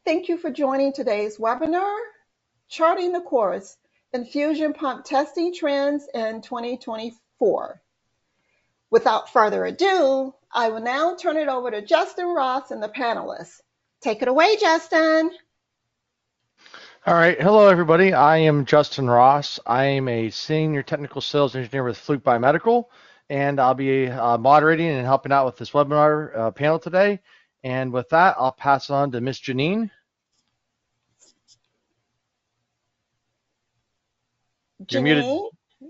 Thank you for joining today's webinar, Charting the Course, Infusion Pump Testing Trends in 2024. Without further ado, I will now turn it over to Justin Ross and the panelists. Take it away, Justin. All right. Hello, everybody. I am Justin Ross. I am a senior technical sales engineer with Fluke Biomedical, and I'll be moderating and helping out with this webinar panel today. And with that, I'll pass it on to Miss Janine. You're muted.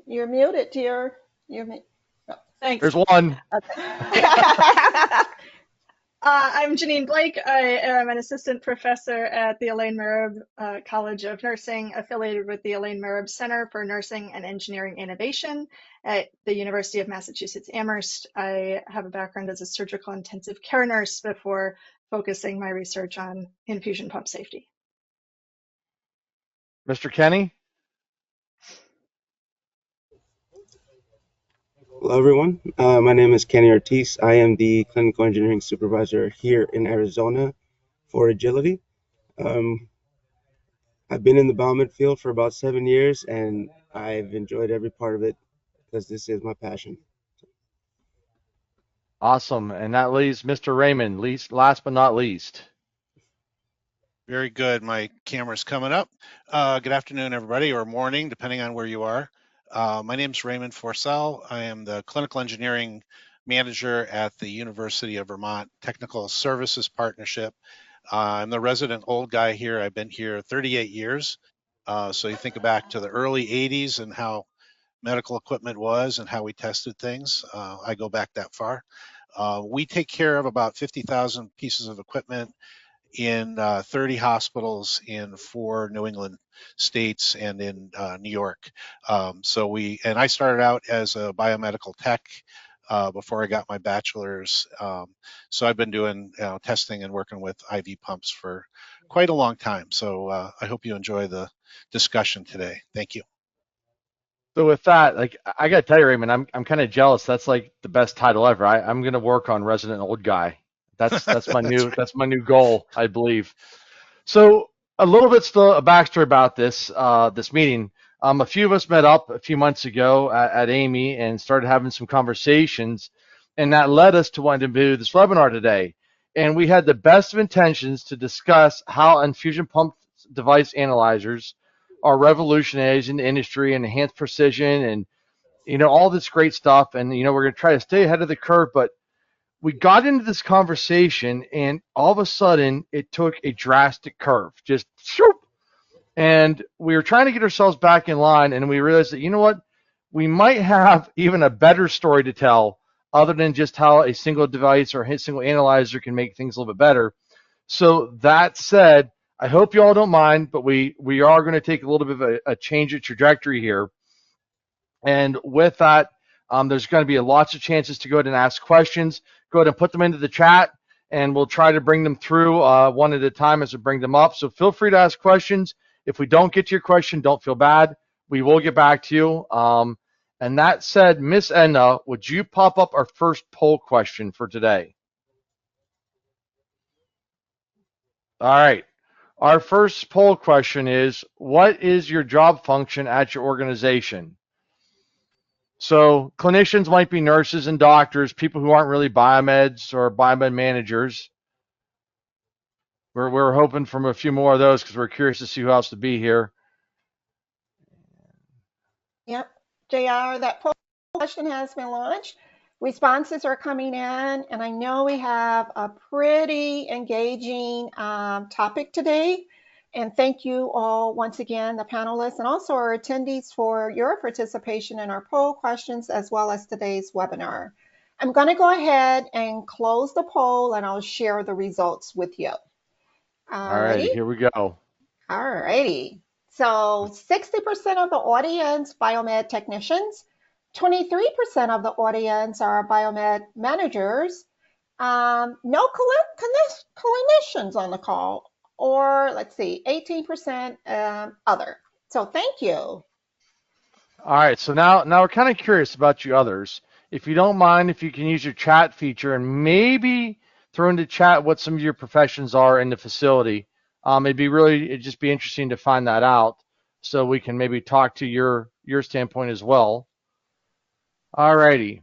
You're muted, dear. Oh, thanks. There's one. Okay. I'm Janine Blake. I am an assistant professor at the Elaine Merribb College of Nursing, affiliated with the Elaine Merribb Center for Nursing and Engineering Innovation at the University of Massachusetts Amherst. I have a background as a surgical intensive care nurse before focusing my research on infusion pump safety. Mr. Kenny? Hello, everyone. My name is Kenny Ortiz. I am the clinical engineering supervisor here in Arizona for Agility. I've been in the biomed field for about 7 years, and I've enjoyed every part of it because this is my passion. Awesome. And that leaves Mr. Raymond, last but not least. Very good. My camera's coming up. Good afternoon, everybody, or morning, depending on where you are. My name is Raymond Forcell. I am the clinical engineering manager at the University of Vermont Technical Services Partnership. I'm the resident old guy here. I've been here 38 years. So you think back to the early 80s and how medical equipment was and how we tested things. I go back that far. We take care of about 50,000 pieces of equipment in 30 hospitals in 4 New England states and in New York. And I started out as a biomedical tech before I got my bachelor's. So I've been doing testing and working with IV pumps for quite a long time. So I hope you enjoy the discussion today. Thank you. So with that, like, I got to tell you, Raymond, I'm kind of jealous. That's like the best title ever. I'm going to work on resident old guy. That's my new right. That's my new goal, I believe. So a little bit still a backstory about this this meeting. A few of us met up a few months ago at Amy and started having some conversations, and that led us to wanting to do this webinar today. And we had the best of intentions to discuss how infusion pump device analyzers are revolutionizing the industry and enhanced precision and all this great stuff. And we're going to try to stay ahead of the curve, but we got into this conversation, and all of a sudden, it took a drastic curve. Just shoop! And we were trying to get ourselves back in line, and we realized that, you know what? We might have even a better story to tell other than just how a single device or a single analyzer can make things a little bit better. So that said, I hope you all don't mind, but we are going to take a little bit of a change of trajectory here. And with that, there's going to be lots of chances to go ahead and ask questions. Go ahead and put them into the chat, and we'll try to bring them through one at a time as we bring them up. So feel free to ask questions. If we don't get to your question, don't feel bad. We will get back to you. And that said, Miss Edna, would you pop up our first poll question for today? All right. Our first poll question is, what is your job function at your organization? So clinicians might be nurses and doctors, people who aren't really biomeds or biomed managers. We're hoping from a few more of those because we're curious to see who else to be here. Yep, JR, that poll question has been launched. Responses are coming in, and I know we have a pretty engaging topic today. And thank you all once again, the panelists, and also our attendees for your participation in our poll questions as well as today's webinar. I'm going to go ahead and close the poll, and I'll share the results with you. All right, here we go. All righty. So 60% of the audience, biomed technicians, 23% of the audience are biomed managers, no clinicians on the call, or let's see, 18% other. So thank you. All right, so now we're kind of curious about you others. If you don't mind, if you can use your chat feature and maybe throw into chat what some of your professions are in the facility, It'd just be interesting to find that out, so we can maybe talk to your standpoint as well. Alrighty.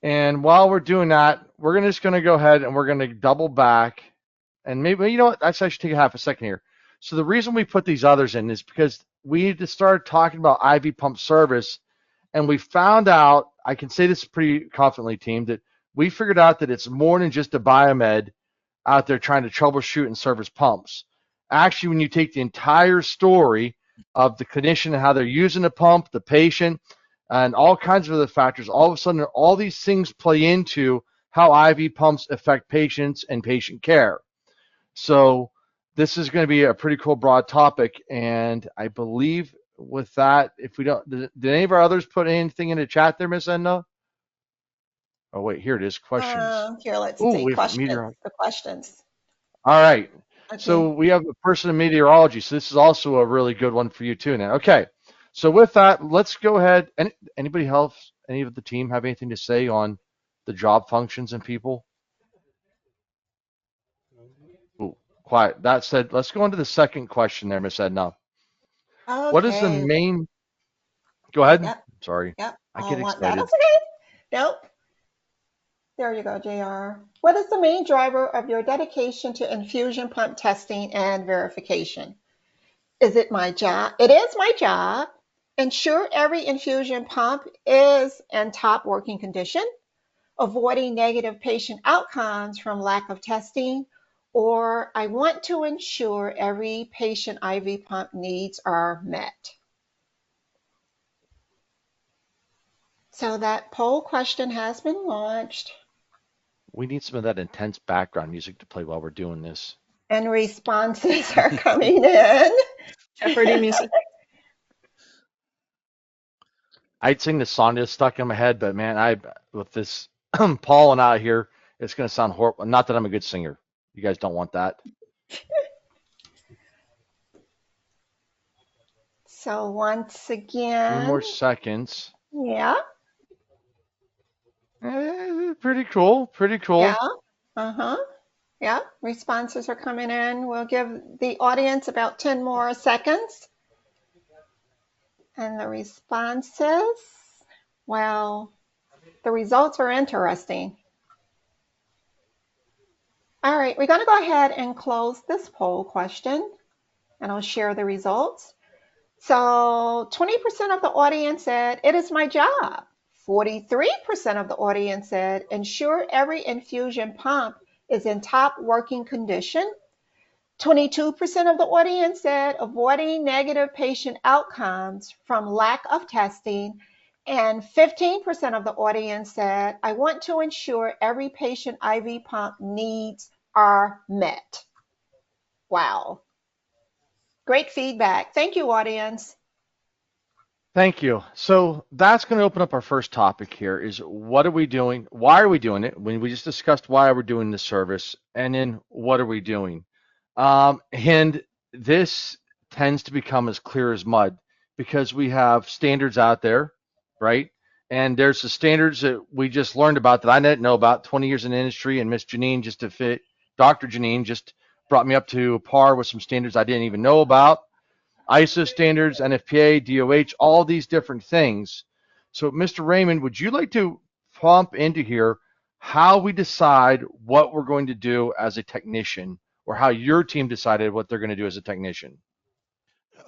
And while we're doing that, we're just going to go ahead and we're going to double back. And maybe, you know what, actually, I should take a half a second here. So the reason we put these others in is because we need to start talking about IV pump service. And we found out, I can say this pretty confidently, team, that we figured out that it's more than just a biomed out there trying to troubleshoot and service pumps. Actually, when you take the entire story of the clinician and how they're using the pump, the patient, and all kinds of other factors, all of a sudden, all these things play into how IV pumps affect patients and patient care. So this is going to be a pretty cool broad topic, and I believe with that, if we don't, did any of our others put anything in the chat there, Miss Edna? Oh wait, here it is. Questions. Here, let's Oh, see. we have Questions. The questions. All right. Okay. So we have a person in meteorology. So this is also a really good one for you too now. Okay. So with that, let's go ahead. And anybody else, any of the team have anything to say on the job functions and people? Ooh, quiet. That said, let's go on to the second question there, Miss Edna. Okay. What is the main? Go ahead. Yep. Sorry. Yep. I get excited. That's okay. Nope. There you go, JR. What is the main driver of your dedication to infusion pump testing and verification? Is it my job? It is my job. Ensure every infusion pump is in top working condition, avoiding negative patient outcomes from lack of testing, or I want to ensure every patient IV pump needs are met. So that poll question has been launched. We need some of that intense background music to play while we're doing this. And responses are coming in. Jeopardy music. I'd sing the song that's stuck in my head, but man, with this pollen out here, it's going to sound horrible. Not that I'm a good singer. You guys don't want that. So once again. 2 more seconds. Yeah. Pretty cool. Pretty cool. Yeah. Uh-huh. Yeah. Responses are coming in. We'll give the audience about 10 more seconds. And the responses, well, the results are interesting. All right, we're going to go ahead and close this poll question, and I'll share the results. So 20% of the audience said, it is my job. 43% of the audience said, ensure every infusion pump is in top working condition. 22% of the audience said, avoiding negative patient outcomes from lack of testing. And 15% of the audience said, I want to ensure every patient IV pump needs are met. Wow. Great feedback. Thank you, audience. Thank you. So that's going to open up our first topic here is what are we doing? Why are we doing it? When we just discussed why we're doing this service, and then what are we doing? And this tends to become as clear as mud because we have standards out there, right? And there's the standards that we just learned about that I didn't know about. 20 years in the industry, and Miss Janine Dr. Janine just brought me up to par with some standards I didn't even know about. ISO standards, NFPA, DOH, all these different things. So, Mr. Raymond, would you like to pump into here how we decide what we're going to do as a technician, or how your team decided what they're going to do as a technician?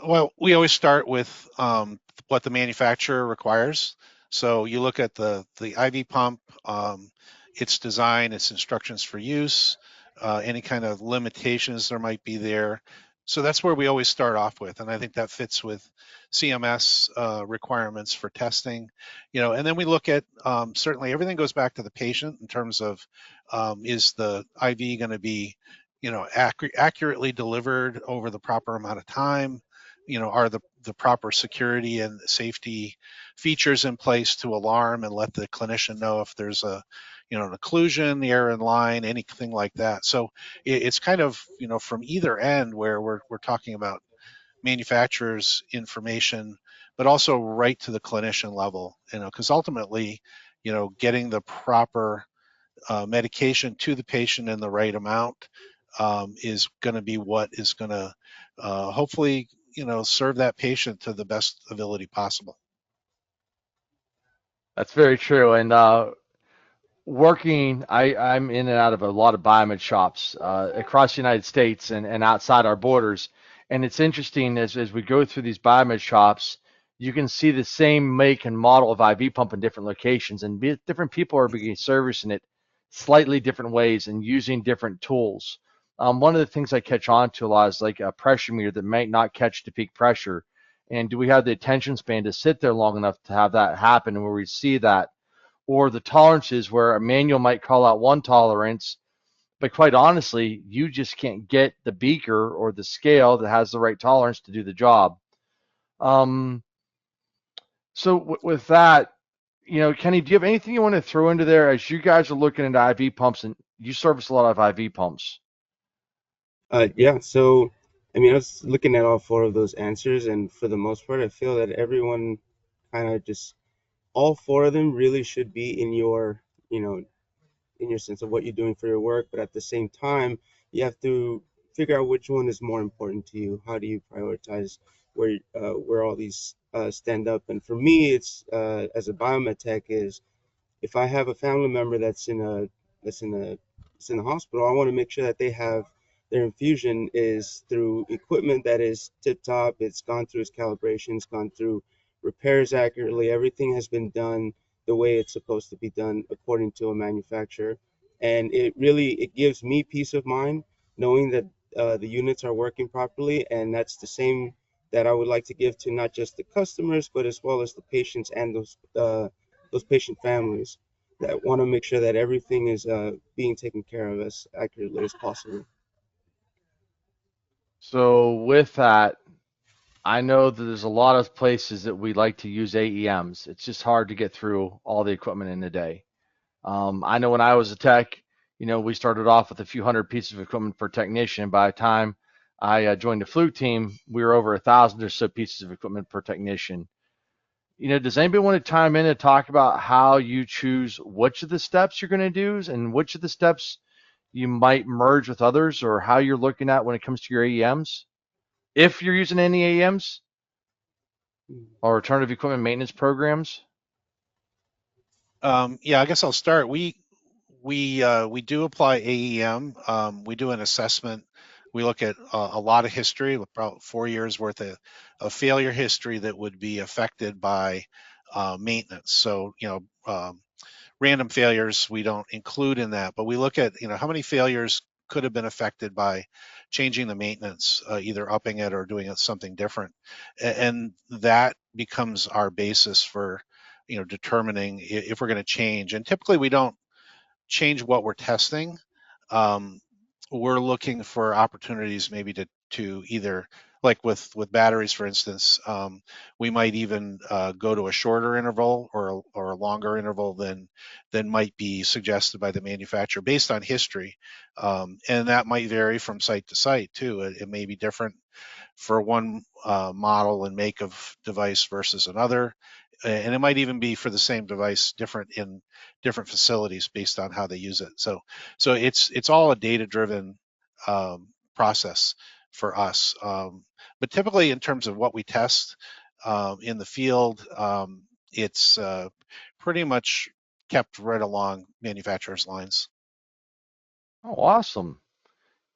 Well, we always start with what the manufacturer requires. So you look at the IV pump, its design, its instructions for use, any kind of limitations there might be there. So that's where we always start off with, and I think that fits with CMS requirements for testing, and then we look at certainly everything goes back to the patient in terms of is the IV going to be, accurately delivered over the proper amount of time, are the proper security and safety features in place to alarm and let the clinician know if there's an occlusion, error in line, anything like that. So it's kind of, from either end where we're talking about manufacturers' information, but also right to the clinician level, because ultimately, getting the proper medication to the patient in the right amount is going to be what is going to hopefully, serve that patient to the best ability possible. That's very true. And I'm in and out of a lot of biomed shops across the United States and outside our borders. And it's interesting as we go through these biomed shops, you can see the same make and model of IV pump in different locations, and different people are beginning servicing it slightly different ways and using different tools. One of the things I catch on to a lot is like a pressure meter that might not catch the peak pressure. And do we have the attention span to sit there long enough to have that happen, and where we see that? Or the tolerances where a manual might call out one tolerance, but quite honestly, you just can't get the beaker or the scale that has the right tolerance to do the job. Um, so with that, Kenny, do you have anything you want to throw into there as you guys are looking into IV pumps, and you service a lot of IV pumps? Yeah, so I mean, I was looking at all four of those answers, and for the most part, I feel that everyone kind of just all four of them really should be in your, in your sense of what you're doing for your work, but at the same time, you have to figure out which one is more important to you. How do you prioritize where all these stand up? And for me, it's as a biomed tech is if I have a family member that's in a that's in the hospital, I want to make sure that they have their infusion is through equipment that is tip top. It's gone through its calibrations, gone through repairs accurately. Everything has been done the way it's supposed to be done according to a manufacturer, and it gives me peace of mind knowing that the units are working properly, and that's the same that I would like to give to not just the customers but as well as the patients and those patient families that want to make sure that everything is being taken care of as accurately as possible. So with that, I know that there's a lot of places that we like to use AEMs. It's just hard to get through all the equipment in a day. I know when I was a tech, we started off with a few hundred pieces of equipment per technician. By the time I joined the Fluke team, we were over 1,000 or so pieces of equipment per technician. Does anybody want to chime in and talk about how you choose which of the steps you're going to do and which of the steps you might merge with others, or how you're looking at when it comes to your AEMs? If you're using any AEMs or alternative equipment maintenance programs? Yeah, I guess I'll start. We do apply AEM. We do an assessment. We look at a lot of history, about 4 years worth of failure history that would be affected by maintenance. So, random failures we don't include in that, but we look at, how many failures could have been affected by changing the maintenance, either upping it or doing something different. And that becomes our basis for, determining if we're going to change. And typically we don't change what we're testing. Um, we're looking for opportunities maybe to either, like with batteries, for instance, we might even go to a shorter interval or a longer interval than might be suggested by the manufacturer based on history, and that might vary from site to site too. It may be different for one model and make of device versus another. And it might even be for the same device, different in different facilities based on how they use it. So it's all a data-driven process for us. But typically, in terms of what we test in the field, it's pretty much kept right along manufacturers' lines. Oh, awesome.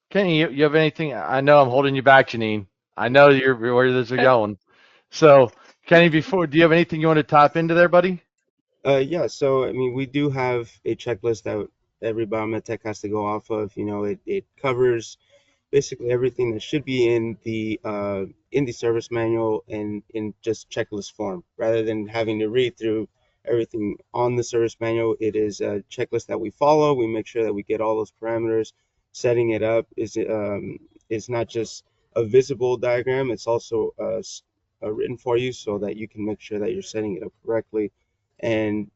Kenny, you have anything? I know I'm holding you back, Janine. I know you're where this is going. So, Kenny, do you have anything you want to tap into there, buddy? Yeah, so I mean, we do have a checklist that every biomed tech has to go off of. It covers basically everything that should be in the service manual and in just checklist form, rather than having to read through everything on the service manual. It is a checklist that we follow. We make sure that we get all those parameters. Setting it up is not just a visible diagram; it's also written for you so that you can make sure that you're setting it up correctly. And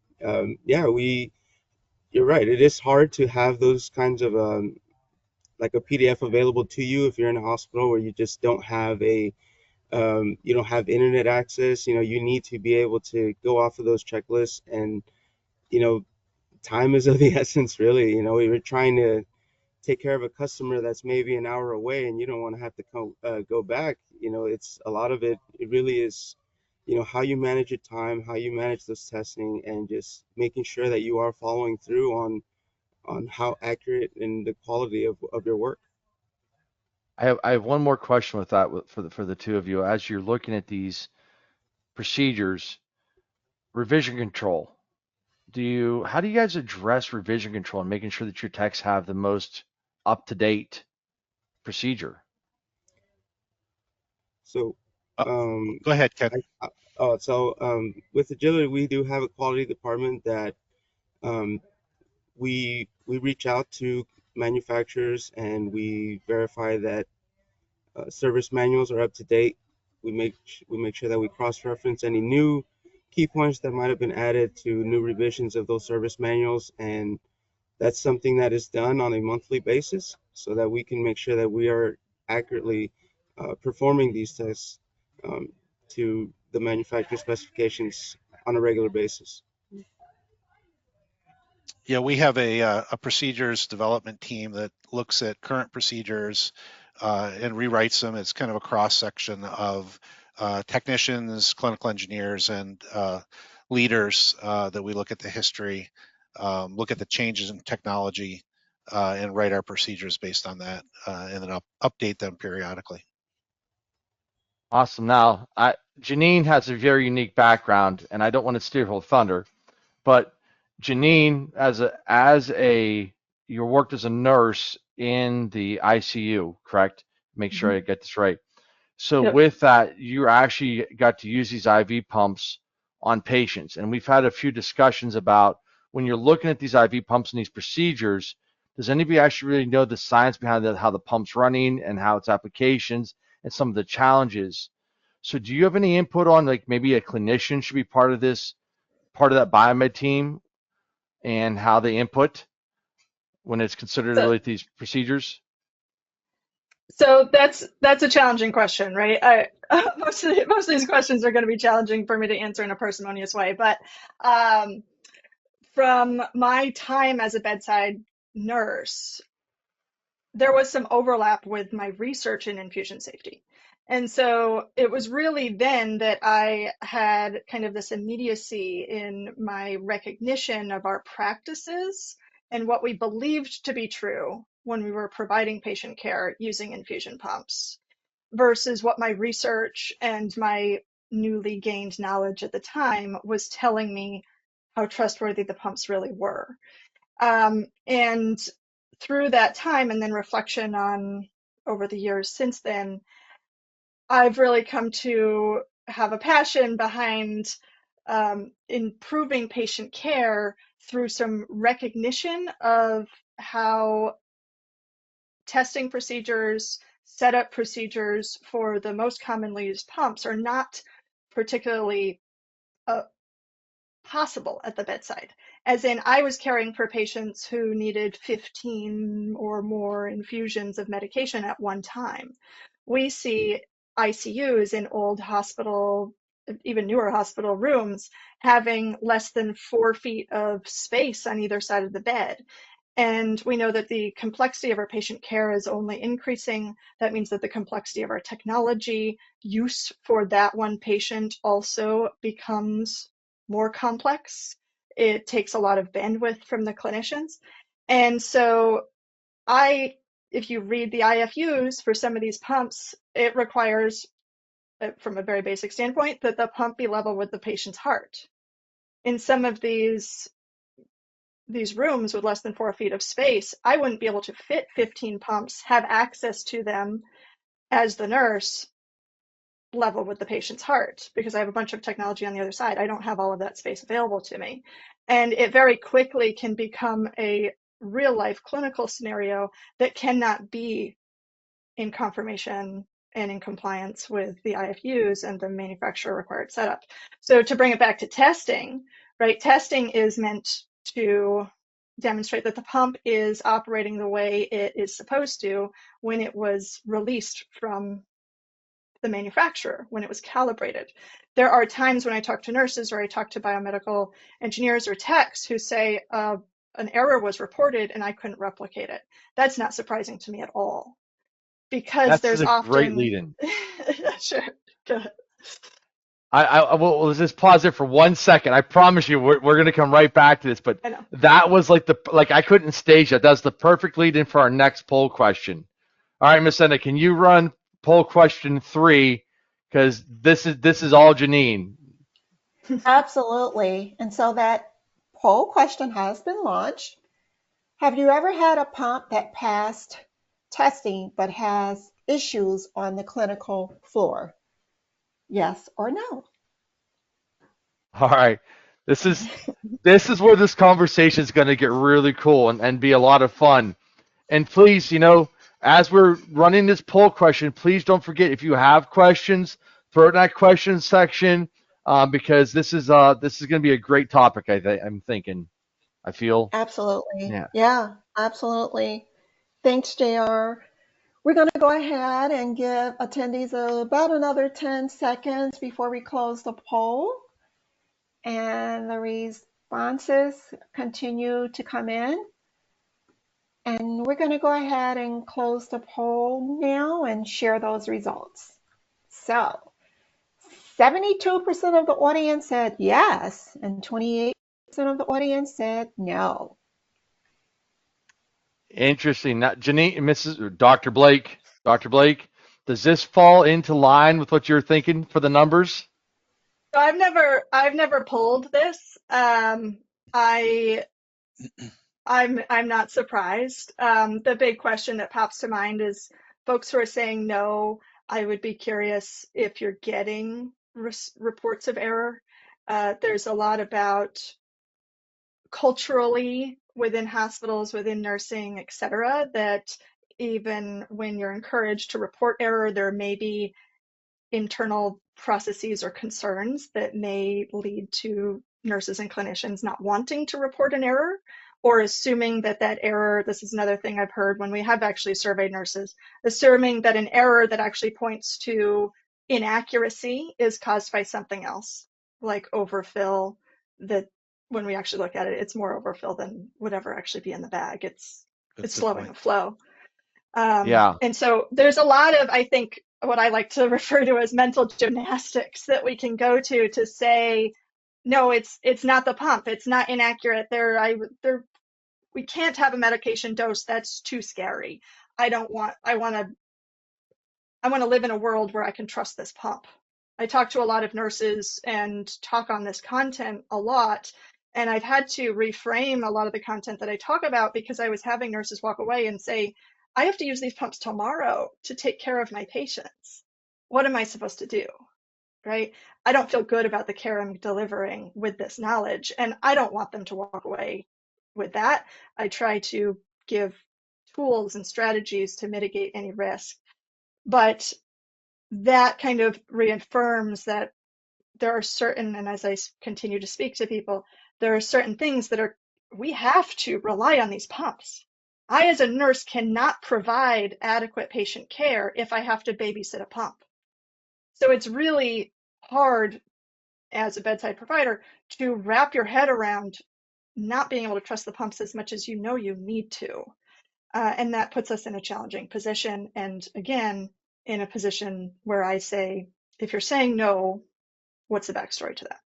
yeah, you're right. It is hard to have those kinds of like a PDF available to you if you're in a hospital where you just don't have you don't have internet access. You need to be able to go off of those checklists, and you know time is of the essence, really. We were trying take care of a customer that's maybe an hour away and you don't want to have to go back. It's a lot of it. It really is, how you manage your time, how you manage this testing, and just making sure that you are following through on how accurate and the quality of your work. I have one more question with that for the two of you. As you're looking at these procedures, revision control. How do you guys address revision control and making sure that your techs have the most up-to-date procedure? So, Uh, um, Go ahead, Ken. with Agility, we do have a quality department that um, we reach out to manufacturers and we verify that service manuals are up to date. We make sure that we cross-reference any new key points that might have been added to new revisions of those service manuals, and that's something that is done on a monthly basis so that we can make sure that we are accurately performing these tests um, to the manufacturer specifications on a regular basis. Yeah, we have a procedures development team that looks at current procedures and rewrites them. It's kind of a cross section of technicians, clinical engineers, and leaders that we look at the history, look at the changes in technology, and write our procedures based on that, and then update them periodically. Awesome. Now, Janine has a very unique background, and I don't want to steal her thunder, but Janine, you worked as a nurse in the ICU, correct? Make sure I get this right. So Yep. with that, you actually got to use these IV pumps on patients, and we've had a few discussions about when you're looking at these IV pumps and these procedures. Does anybody actually really know the science behind that, how the pump's running and how its applications and some of the challenges? So do you have any input on, like, maybe a clinician should be part of that biomed team and how they input when it's considered So, really these procedures? so that's a challenging question, right? Most of these questions are going to be challenging for me to answer in a parsimonious way, but um, from my time as a bedside nurse, there was some overlap with my research in infusion safety. And so it was really then that I had kind of this immediacy in my recognition of our practices and what we believed to be true when we were providing patient care using infusion pumps versus what my research and my newly gained knowledge at the time was telling me how trustworthy the pumps really were. And through that time and then reflection on over the years since then, I've really come to have a passion behind improving patient care through some recognition of how testing procedures, setup procedures for the most commonly used pumps are not particularly uh, possible at the bedside. As in, I was caring for patients who needed 15 or more infusions of medication at one time. We see ICUs in old hospital, even newer hospital rooms, having less than 4 feet of space on either side of the bed. And we know that the complexity of our patient care is only increasing. That means that the complexity of our technology use for that one patient also becomes more complex. It takes a lot of bandwidth from the clinicians. And so if you read the IFUs for some of these pumps, it requires, from a very basic standpoint, that the pump be level with the patient's heart. In some of these rooms with less than 4 feet of space, I wouldn't be able to fit 15 pumps, have access to them as the nurse level with the patient's heart because I have a bunch of technology on the other side. I don't have all of that space available to me. And it very quickly can become a real life clinical scenario that cannot be in confirmation and in compliance with the IFUs and the manufacturer required setup. So to bring it back to testing, right? Testing is meant to demonstrate that the pump is operating the way it is supposed to when it was released from the manufacturer, when it was calibrated. There are times when I talk to nurses or I talk to biomedical engineers or techs who say a an error was reported and I couldn't replicate it. That's not surprising to me at all, because That's there's a great often lead-in. sure, go ahead. I will we'll just pause there for 1 second. I promise you, we're going to come right back to this. But I know. that was like I couldn't stage that. That's the perfect lead-in for our next poll question. All right, Miss Enda, can you run poll question 3? Because this is all Janine. Absolutely. And so that poll question has been launched. Have you ever had a pump that passed testing but has issues on the clinical floor? Yes or no? All right, this is where this conversation is going to get really cool and be a lot of fun. And please, as we're running this poll question, please don't forget, if you have questions, throw it in that question section, because this is going to be a great topic. I'm thinking. I feel. Absolutely. Yeah. Yeah, absolutely. Thanks, JR. We're going to go ahead and give attendees about another 10 seconds before we close the poll. And the responses continue to come in. And we're going to go ahead and close the poll now and share those results. So 72% of the audience said yes, and 28% of the audience said no. Interesting. Now, Janine, Dr. Blake, does this fall into line with what you're thinking for the numbers? So I've never pulled this. I'm not surprised. The big question that pops to mind is folks who are saying no. I would be curious if you're getting reports of error. There's a lot about culturally within hospitals, within nursing, et cetera, that even when you're encouraged to report error, there may be internal processes or concerns that may lead to nurses and clinicians not wanting to report an error, or assuming that error, this is another thing I've heard when we have actually surveyed nurses, assuming that an error that actually points to inaccuracy is caused by something else, like overfill, that when we actually look at it, it's more overfill than would ever actually be in the bag. It's slowing the flow. Yeah. And so there's a lot of, I think, what I like to refer to as mental gymnastics that we can go to say, no, it's not the pump. It's not inaccurate. We can't have a medication dose. That's too scary. I want to live in a world where I can trust this pump. I talk to a lot of nurses and talk on this content a lot. And I've had to reframe a lot of the content that I talk about because I was having nurses walk away and say, I have to use these pumps tomorrow to take care of my patients. What am I supposed to do? Right? I don't feel good about the care I'm delivering with this knowledge, and I don't want them to walk away with that. I try to give tools and strategies to mitigate any risk. But that kind of reaffirms that there are certain, and as I continue to speak to people, there are certain things that we have to rely on these pumps. I, as a nurse, cannot provide adequate patient care if I have to babysit a pump. So it's really hard as a bedside provider to wrap your head around not being able to trust the pumps as much as you know you need to. And that puts us in a challenging position. And again, in a position where I say, if you're saying no, what's the backstory to that?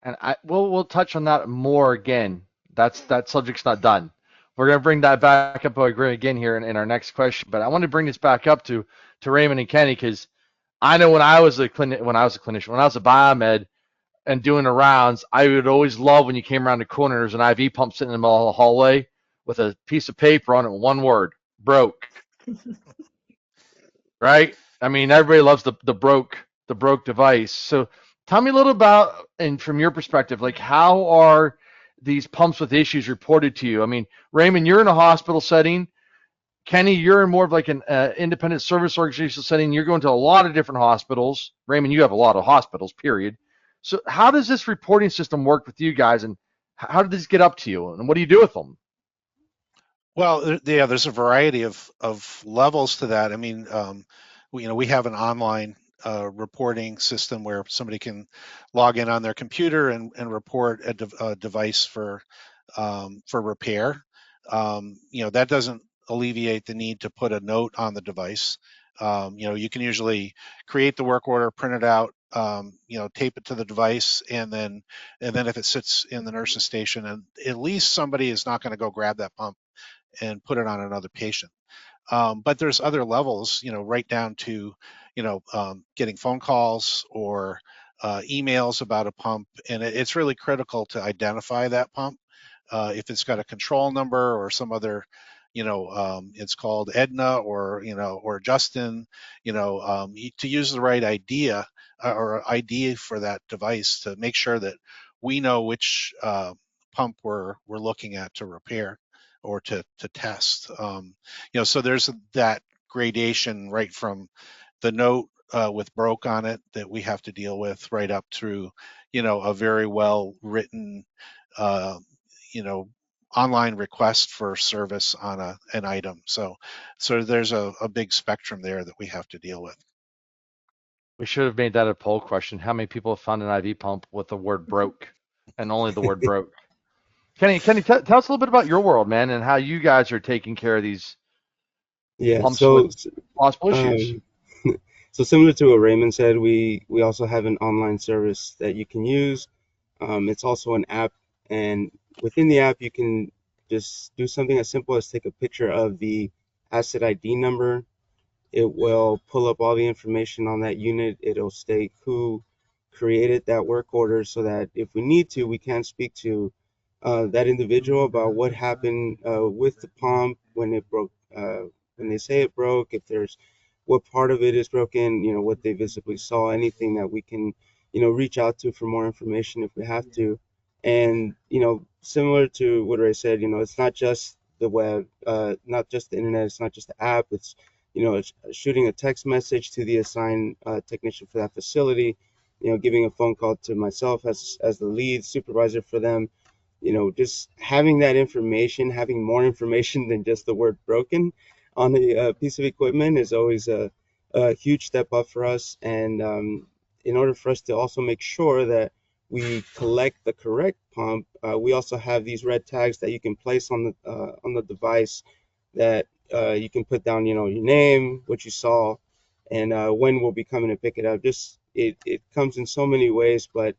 And we'll touch on that more again. That subject's not done. We're going to bring that back up again here in our next question. But I want to bring this back up to Raymond and Kenny, because I know when I was a clinician, when I was a biomed and doing the rounds, I would always love when you came around the corner, there's an IV pump sitting in the middle of the hallway with a piece of paper on it, one word, broke. Right? I mean, everybody loves the broke device. So tell me a little about, and from your perspective, like, how are these pumps with issues reported to you? I mean, Raymond, you're in a hospital setting. Kenny, you're in more of like an independent service organization setting. You're going to a lot of different hospitals. Raymond, you have a lot of hospitals, period. So how does this reporting system work with you guys, and how did these get up to you, and what do you do with them? Well, yeah, there's a variety of levels to that. I mean, we have an online reporting system where somebody can log in on their computer and report a device for for repair. That doesn't alleviate the need to put a note on the device. You can usually create the work order, print it out, tape it to the device, and then if it sits in the nurse's station, and at least somebody is not going to go grab that pump and put it on another patient. But there's other levels, right down to, getting phone calls or emails about a pump, and it's really critical to identify that pump. If it's got a control number or some other, it's called Edna or Justin, to use the right idea or ID for that device to make sure that we know which pump we're looking at to repair or to test. So there's that gradation right from the note with broke on it that we have to deal with right up through, a very well written, online request for service on an item. So there's a big spectrum there that we have to deal with. We should have made that a poll question. How many people have found an IV pump with the word broke and only the word broke? Kenny, tell us a little bit about your world, man, and how you guys are taking care of these pumps with possible issues. So similar to what Raymond said, we also have an online service that you can use. It's also an app, and within the app, you can just do something as simple as take a picture of the asset ID number. It will pull up all the information on that unit. It'll state who created that work order so that if we need to, we can speak to that individual about what happened with the pump when it broke, when they say it broke, if there's what part of it is broken, what they visibly saw, anything that we can, reach out to for more information if we have to. And, similar to what Ray said, it's not just the web, not just the internet, it's not just the app, it's shooting a text message to the assigned technician for that facility, giving a phone call to myself as the lead supervisor for them, just having that information, having more information than just the word broken on a piece of equipment is always a huge step up for us. And in order for us to also make sure that we collect the correct pump, we also have these red tags that you can place on the device that you can put down, your name, what you saw, and when we'll be coming to pick it up. Just it comes in so many ways, but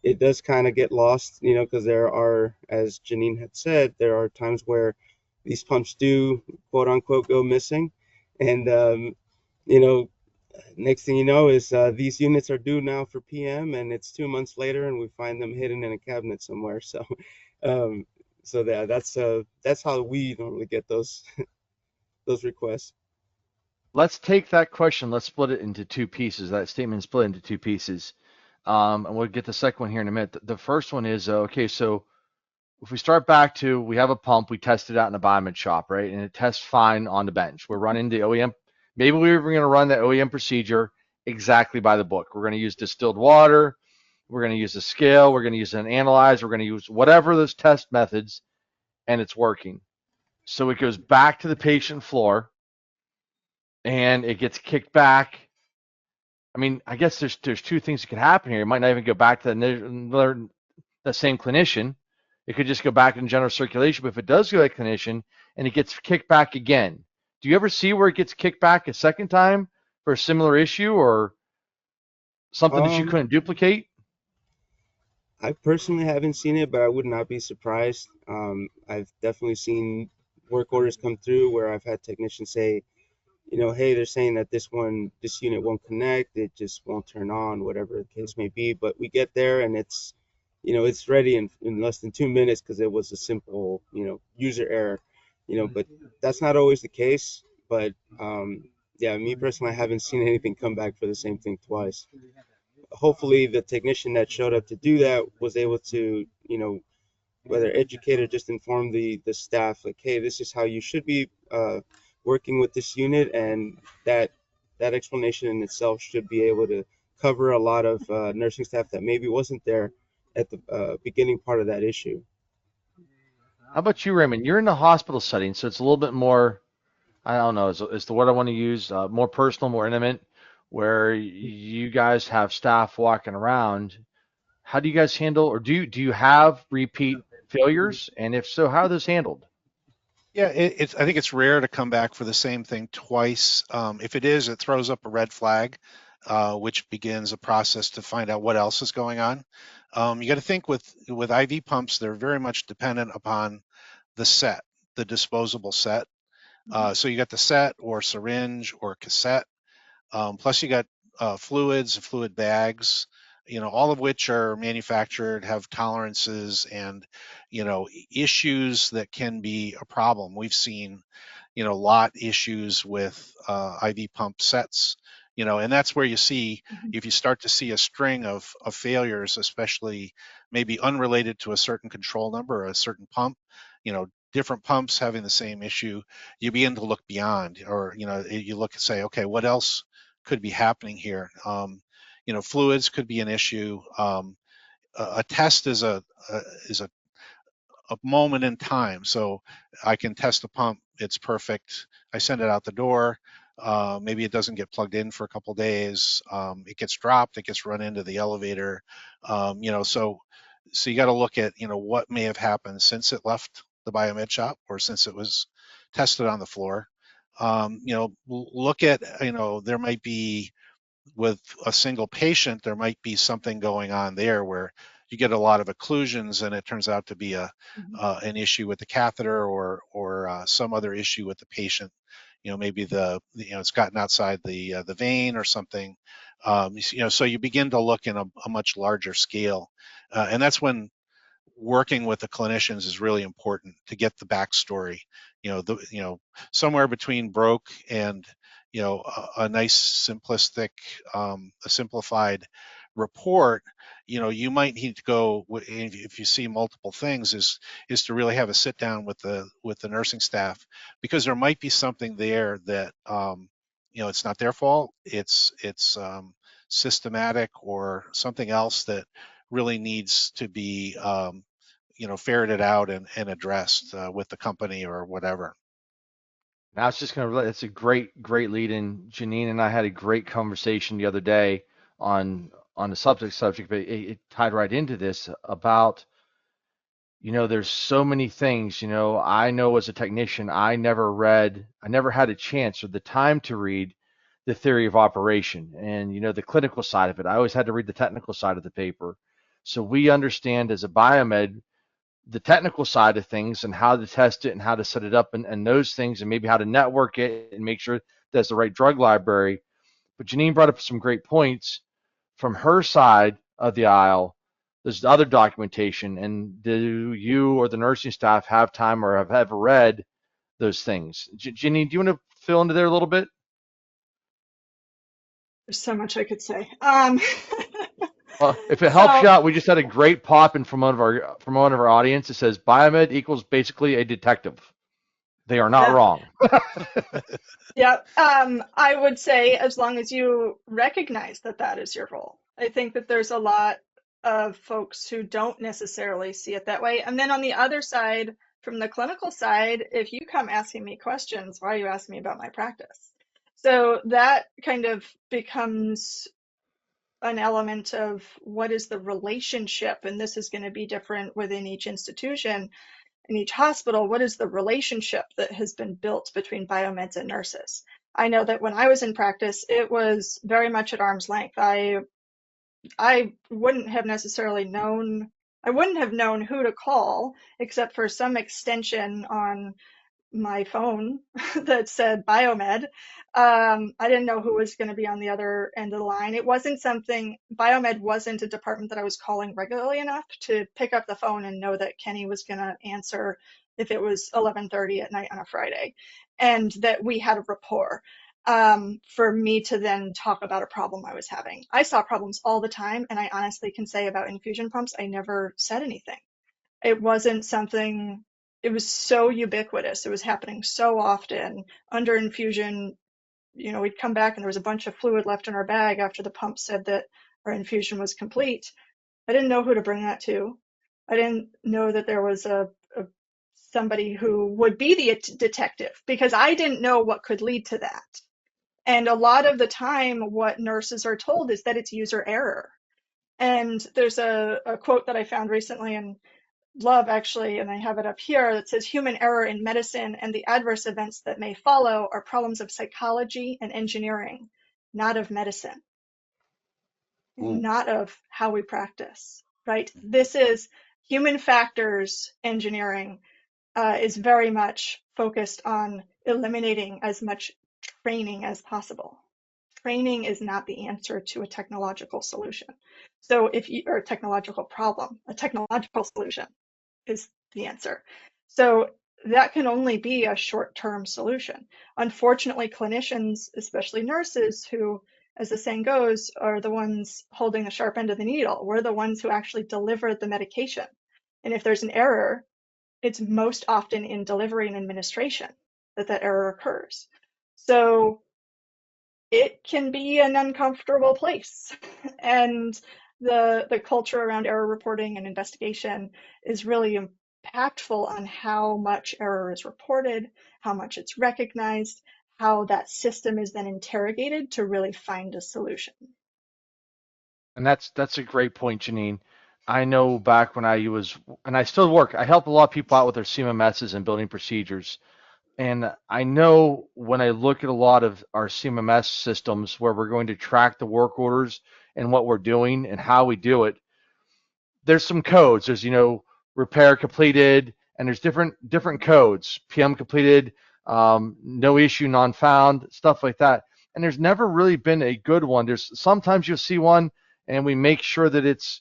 it does kind of get lost, because there are, as Janine had said, there are times where these pumps do, quote unquote, go missing, and next thing you know is these units are due now for PM, and it's 2 months later, and we find them hidden in a cabinet somewhere. So, that's how we normally get those those requests. Let's take that question. Let's split it into two pieces. That statement is split into two pieces. And we'll get the second one here in a minute. The first one is, okay, so if we start back to, we have a pump, we test it out in a biomed shop, right? And it tests fine on the bench. We're running the OEM. Maybe we're going to run the OEM procedure exactly by the book. We're going to use distilled water. We're going to use a scale. We're going to use an analyzer. We're going to use whatever those test methods, and it's working. So it goes back to the patient floor, and it gets kicked back. I mean, I guess there's two things that could happen here. It might not even go back to the same clinician. It could just go back in general circulation. But if it does go to the clinician and it gets kicked back again, do you ever see where it gets kicked back a second time for a similar issue or something that you couldn't duplicate? I personally haven't seen it, but I would not be surprised. I've definitely seen work orders come through where I've had technicians say, hey, they're saying that this unit won't connect, it just won't turn on, whatever the case may be. But we get there and it's ready in less than 2 minutes because it was a simple, user error, but that's not always the case. But yeah, me personally, I haven't seen anything come back for the same thing twice. Hopefully the technician that showed up to do that was able to, whether educate or just inform the staff, like, hey, this is how you should be working with this unit, and that explanation in itself should be able to cover a lot of nursing staff that maybe wasn't there at the beginning part of that issue. How about you, Raymond? You're in the hospital setting, so it's a little bit more, I don't know, is the word I want to use, more personal, more intimate, where you guys have staff walking around. How do you guys handle, or do you have repeat failures? And if so, how are those handled? Yeah, I think it's rare to come back for the same thing twice. If it is, it throws up a red flag, which begins a process to find out what else is going on. You got to think with IV pumps, they're very much dependent upon the set, the disposable set. So you got the set or syringe or cassette. Plus you got fluids, fluid bags, all of which are manufactured, have tolerances and, issues that can be a problem. We've seen, lot issues with IV pump sets, and that's where you see, if you start to see a string of failures, especially maybe unrelated to a certain control number or a certain pump, different pumps having the same issue, you begin to look beyond, or, you look and say, okay, what else could be happening here? Fluids could be an issue. A test is a moment in time. So I can test the pump, it's perfect. I send it out the door. Maybe it doesn't get plugged in for a couple days. It gets dropped. It gets run into the elevator. So you got to look at what may have happened since it left the biomed shop or since it was tested on the floor. Look at there might be, with a single patient, there might be something going on there where you get a lot of occlusions and it turns out to be an issue with the catheter or some other issue with the patient. Maybe it's gotten outside the vein or something. So you begin to look in a much larger scale, and that's when working with the clinicians is really important to get the backstory. Somewhere between broke and a nice simplistic, a simplified report. You might need to go, if you see multiple things, is to really have a sit down with the nursing staff, because there might be something there that it's not their fault. It's systematic or something else that really needs to be ferreted out and addressed with the company or whatever. Now it's just going to, it's a great lead in. Janine and I had a great conversation the other day on the subject, but it tied right into this about, there's so many things, I know as a technician, I never had a chance or the time to read the theory of operation and, the clinical side of it. I always had to read the technical side of the paper. So we understand as a biomed, the technical side of things and how to test it and how to set it up and those things and maybe how to network it and make sure there's the right drug library. But Janine brought up some great points from her side of the aisle. There's other documentation. And do you or the nursing staff have time or have ever read those things? Janine, do you want to fill into there a little bit? There's so much I could say. Well, if it helps So you out, we just had a great pop in from one of our audience. It says biomed equals basically a detective. They are not yeah, wrong. yeah. I would say as long as you recognize that that is your role. I think that there's a lot of folks who don't necessarily see it that way. And then on the other side, from the clinical side, if you come asking me questions, why are you asking me about my practice? So that kind of becomes an element of what is the relationship, and this is going to be different within each institution, in each hospital. What is the relationship that has been built between biomeds and nurses? I know that when I was in practice, it was very much at arm's length. I wouldn't have necessarily known, I wouldn't have known who to call except for some extension on my phone that said biomed. I didn't know who was going to be on the other end of the line. It wasn't something, biomed wasn't a department that I was calling regularly enough to pick up the phone and know that Kenny was going to answer if it was 11:30 at night on a Friday, and that we had a rapport. For me to then talk about a problem I was having. I saw problems all the time, and I honestly can say about infusion pumps, I never said anything. It wasn't something, it was so ubiquitous. It was happening so often. Under infusion, we'd come back and there was a bunch of fluid left in our bag after the pump said that our infusion was complete. I didn't know who to bring that to. I didn't know that there was somebody who would be the detective, because I didn't know what could lead to that. And a lot of the time, what nurses are told is that it's user error. And there's a quote that I found recently, and love actually, and I have it up here, that says human error in medicine and the adverse events that may follow are problems of psychology and engineering, not of medicine, Ooh. not of how we practice, right? This is human factors engineering is very much focused on eliminating as much training as possible. Training is not the answer to a technological solution. So or a technological problem, a technological solution is the answer. So that can only be a short-term solution. Unfortunately, clinicians, especially nurses, who, as the saying goes, are the ones holding the sharp end of the needle. We're the ones who actually deliver the medication. And if there's an error, it's most often in delivery and administration that that error occurs. So it can be an uncomfortable place. And the culture around error reporting and investigation is really impactful on how much error is reported, how much it's recognized, how that system is then interrogated to really find a solution. And that's a great point, Janine. I know back when I was, and I still work, I help a lot of people out with their CMMSs and building procedures. And I know when I look at a lot of our CMMS systems where we're going to track the work orders and what we're doing and how we do it, there's some codes. There's, repair completed, and there's different codes. PM completed, no issue, non-found, stuff like that. And there's never really been a good one. There's sometimes you'll see one, and we make sure that it's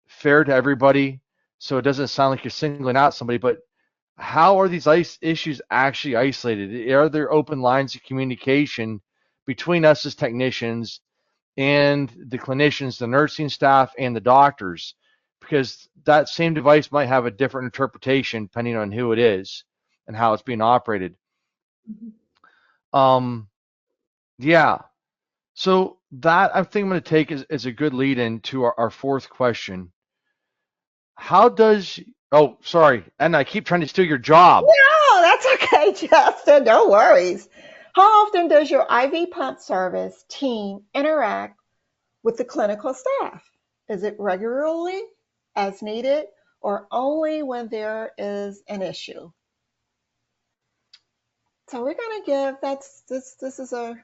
fair to everybody, so it doesn't sound like you're singling out somebody. But how are these issues actually isolated? Are there open lines of communication between us as technicians and the clinicians, the nursing staff, and the doctors? Because that same device might have a different interpretation depending on who it is and how it's being operated. Yeah. So that I think I'm going to take as a good lead into our fourth question. How does, oh, sorry, and I keep trying to steal your job. No, that's okay, Justin. No worries. How often does your IV pump service team interact with the clinical staff? Is it regularly, as needed, or only when there is an issue? So we're going to give this is a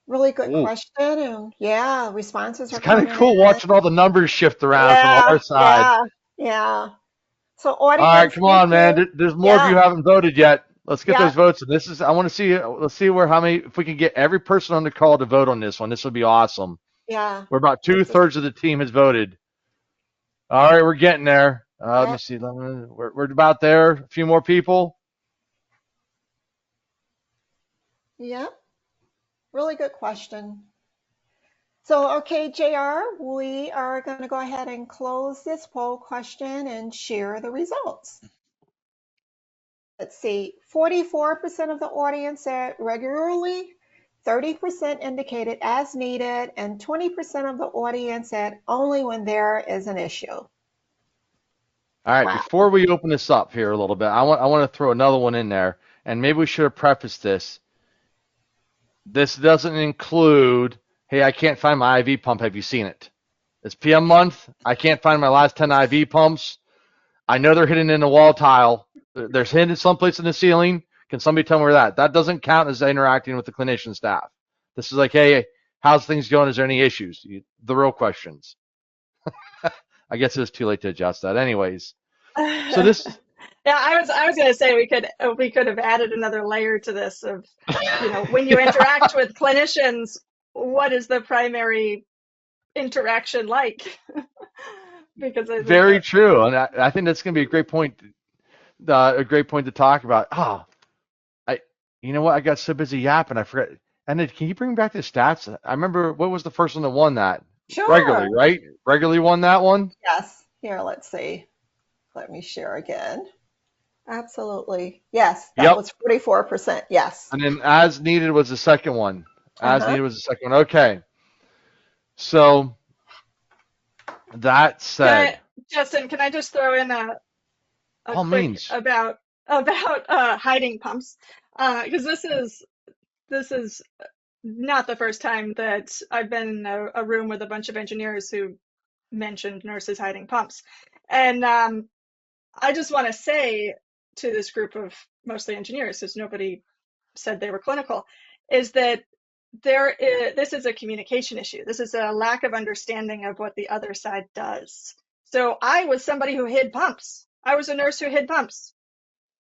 really good Ooh, question, and yeah, responses it's are kind of coming cool in. watching all the numbers shift around from Yeah, our side. yeah, yeah. So All right, audience, come thank on, man. you. There's more of you Yeah, who haven't voted yet. Let's get yeah, those votes. And I want to see, let's see how many, if we can get every person on the call to vote on this one. This would be awesome. yeah. We're about This is, 2/3 of the team has voted. All right, we're getting there. Let me yeah, see. We're about there. A few more people. yeah. Really good question. So, okay, JR, we are going to go ahead and close this poll question and share the results. Let's see, 44% of the audience said regularly, 30% indicated as needed, and 20% of the audience said only when there is an issue. All right, Wow. before we open this up here a little bit, I want to throw another one in there, and maybe we should have prefaced this. This doesn't include, hey, I can't find my IV pump. Have you seen it? It's PM month. I can't find my last 10 IV pumps. I know they're hidden in the wall tile. They're hidden someplace in the ceiling. Can somebody tell me where that doesn't count as interacting with the clinician staff? This is like, hey, how's things going? Is there any issues? The real questions. I guess it was too late to adjust that. Anyways, so this. Yeah, I was going to say we could have added another layer to this of, when you interact with clinicians, what is the primary interaction like? Because I think Very that, true, and I think that's going to be a great point. A great point to talk about. You know what? I got so busy yapping, I forgot. And then, can you bring back the stats? I remember what was the first one that won that? Sure. Regularly, right? Regularly won that one. Yes. Here, let's see. Let me share again. Absolutely. Yes, that Yep. was 44%. Yes. And then as needed was the second one. As Uh-huh. needed was the second one. Okay. So that said, Justin, can I just throw in a all quick means. about hiding pumps? Because this is not the first time that I've been in a room with a bunch of engineers who mentioned nurses hiding pumps. And I just want to say to this group of mostly engineers, because nobody said they were clinical, is that this is a communication issue. This is a lack of understanding of what the other side does. So I was somebody who hid pumps. I was a nurse who hid pumps.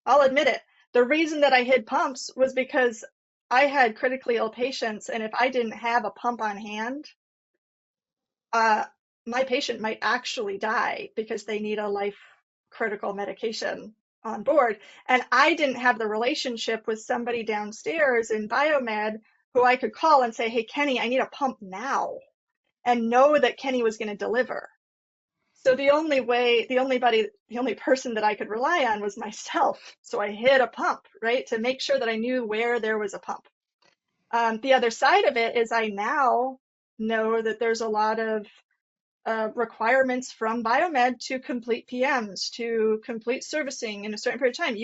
I'll admit it. The reason that I hid pumps was because I had critically ill patients, and if I didn't have a pump on hand, uh, my patient might actually die because they need a life critical medication on board. And I didn't have the relationship with somebody downstairs in biomed who I could call and say, hey, Kenny, I need a pump now, and know that Kenny was going to deliver. So the only person that I could rely on was myself. So I hid a pump, right, to make sure that I knew where there was a pump. The other side of it is I now know that there's a lot of requirements from biomed to complete PMs, to complete servicing in a certain period of time.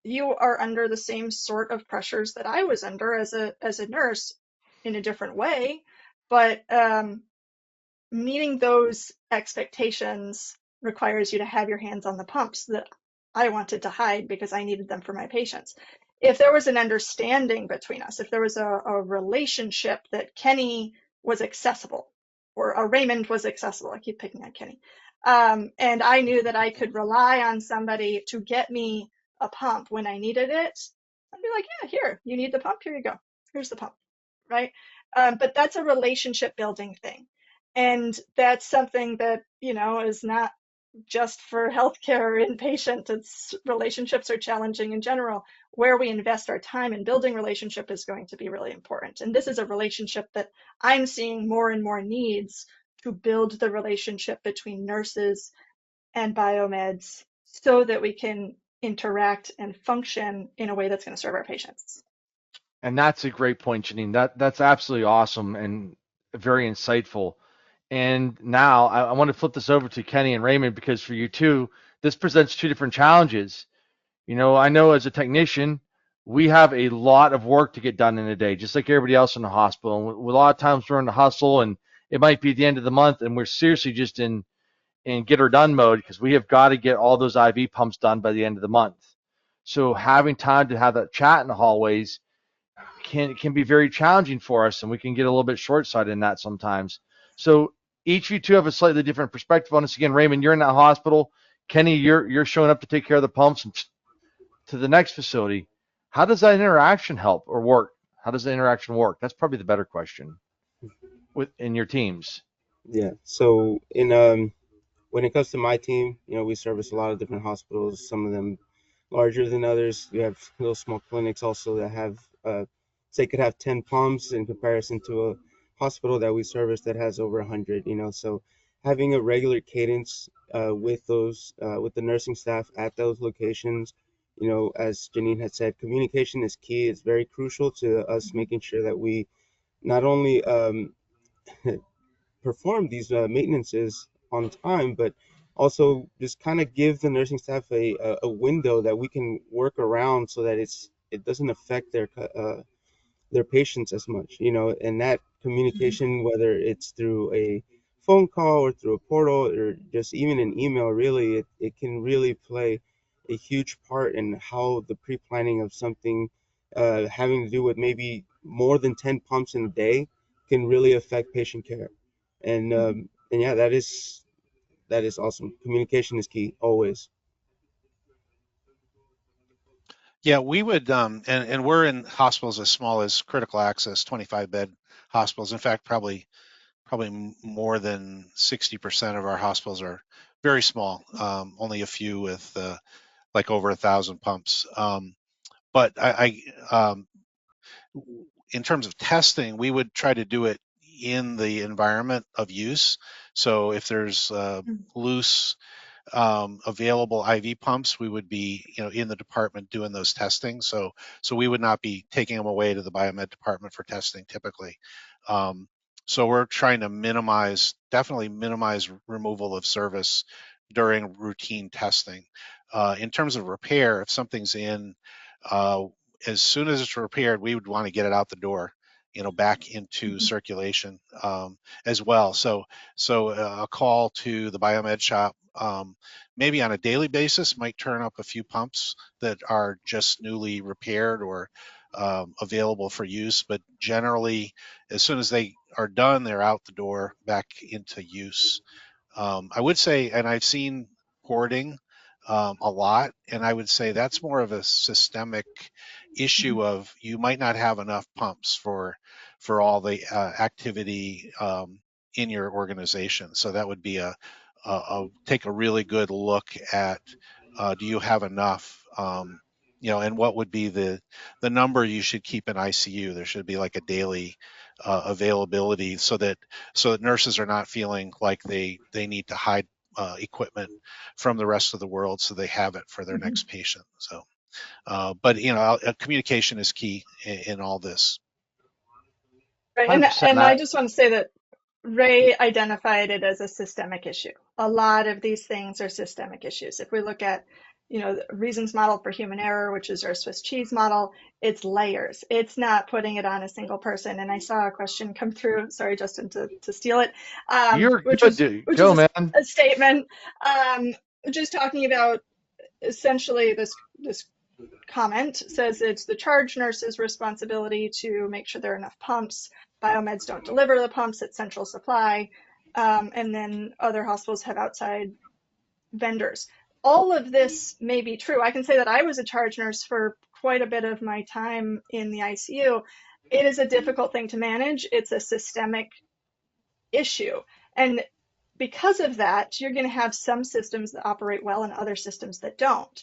You are under the same sort of pressures that I was under as a nurse in a different way, but meeting those expectations requires you to have your hands on the pumps that I wanted to hide because I needed them for my patients. If there was an understanding between us, if there was a relationship that Kenny was accessible or a Raymond was accessible, I keep picking on Kenny, and I knew that I could rely on somebody to get me a pump when I needed it, I'd be like, yeah, here, you need the pump, here you go, here's the pump, right? But that's a relationship building thing. And that's something that, is not just for healthcare or inpatient. It's relationships are challenging in general. Where we invest our time in building relationship is going to be really important. And this is a relationship that I'm seeing more and more needs to build the relationship between nurses and biomeds so that we can interact and function in a way that's going to serve our patients. And that's a great point, Janine. That's absolutely awesome and very insightful. And now I want to flip this over to Kenny and Raymond, because for you two, this presents two different challenges. I know as a technician, we have a lot of work to get done in a day, just like everybody else in the hospital. And a lot of times we're in the hustle, and it might be the end of the month, and we're seriously just in get her done mode because we have got to get all those IV pumps done by the end of the month. So having time to have that chat in the hallways can be very challenging for us, and we can get a little bit short-sighted in that sometimes. So each of you two have a slightly different perspective on this. Again, Raymond, you're in that hospital. Kenny, you're showing up to take care of the pumps and to the next facility. How does that interaction help or work? How does the interaction work? That's probably the better question in your teams. Yeah. So when it comes to my team, we service a lot of different hospitals, some of them larger than others. We have little small clinics also that have, say, could have 10 pumps in comparison to a hospital that we service that has over 100, So having a regular cadence with with the nursing staff at those locations, as Janine had said, communication is key. It's very crucial to us making sure that we not only perform these maintenances on time, but also just kind of give the nursing staff a window that we can work around so that it doesn't affect their patients as much, and that communication, whether it's through a phone call or through a portal or just even an email, really, it can really play a huge part in how the pre-planning of something having to do with maybe more than 10 pumps in a day can really affect patient care. And yeah, that is awesome. Communication is key always. Yeah, we would, and we're in hospitals as small as critical access, 25-bed hospitals. In fact, probably more than 60% of our hospitals are very small. Only a few with like over 1,000 pumps. But in terms of testing, we would try to do it in the environment of use. So if there's loose available IV pumps, we would be, in the department doing those testing. So we would not be taking them away to the biomed department for testing typically. So we're trying to definitely minimize removal of service during routine testing. In terms of repair, if something's in, as soon as it's repaired, we would want to get it out the door back into circulation as well. So a call to the biomed shop maybe on a daily basis might turn up a few pumps that are just newly repaired or available for use, but generally as soon as they are done, they're out the door back into use. I would say, and I've seen hoarding a lot, and I would say that's more of a systemic issue of you might not have enough pumps for all the activity in your organization. So that would be take a really good look at do you have enough, and what would be the number you should keep in ICU. There should be like a daily availability so that nurses are not feeling like they need to hide equipment from the rest of the world, so they have it for their next patient. So, but communication is key in all this. Right, 100%. and I just want to say that Ray identified it as a systemic issue. A lot of these things are systemic issues. If we look at, the reasons model for human error, which is our Swiss cheese model, it's layers. It's not putting it on a single person. And I saw a question come through. Sorry, Justin, to steal it. You're Which good, was dude. which Go, is man. a statement, just talking about essentially this comment says it's the charge nurse's responsibility to make sure there are enough pumps. Biomeds don't deliver the pumps at central supply, and then other hospitals have outside vendors. All of this may be true. I can say that I was a charge nurse for quite a bit of my time in the ICU. It is a difficult thing to manage. It's a systemic issue. And because of that, you're going to have some systems that operate well and other systems that don't.